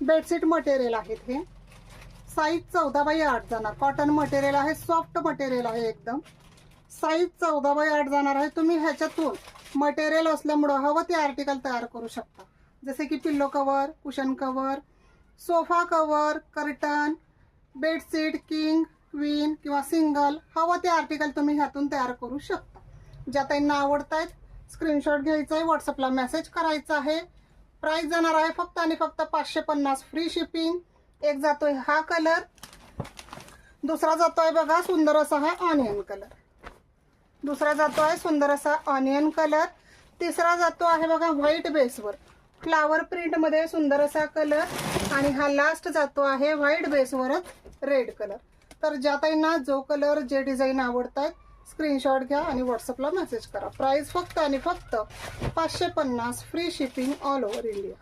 Bedsheet material आहेत हे. Size 14x8 जाणार. कॉटन मटेरियल आहे, सॉफ्ट मटेरियल आहे एकदम. साईज 14x8 जाणार आहे. तुम्ही ह्याच्यातून मटेरियल असल्यामुळं हवं ते आर्टिकल तयार करू शकता. जसे की pillow cover, cushion cover, sofa cover, curtain, bedsheet, king, queen किंवा सिंगल, हवं ते आर्टिकल तुम्ही ह्यातून तयार करू शकता. ज्या ताईंना आवडतायत स्क्रीनशॉट घ्यायचा आहे, व्हॉट्सअपला मेसेज करायचा आहे. प्राइस जाणार आहे फक्त आणि फक्त 550, फ्री शिपिंग. एक जातोय हा कलर, दुसरा जातोय बघा सुंदर असा हा ऑनियन कलर, दुसरा जातो आहे सुंदर असा ऑनियन कलर, तिसरा जातो आहे बघा व्हाईट बेसवर फ्लावर प्रिंट मध्ये सुंदर असा कलर, आणि हा लास्ट जातो आहे व्हाईट बेसवरच रेड कलर. तर ज्या ताईंना जो कलर जे डिझाईन आवडतायत स्क्रीनशॉट घ्या आणि व्हॉट्सअपला मेसेज करा. प्राइस फक्त आणि फक्त 550, free shipping all over India.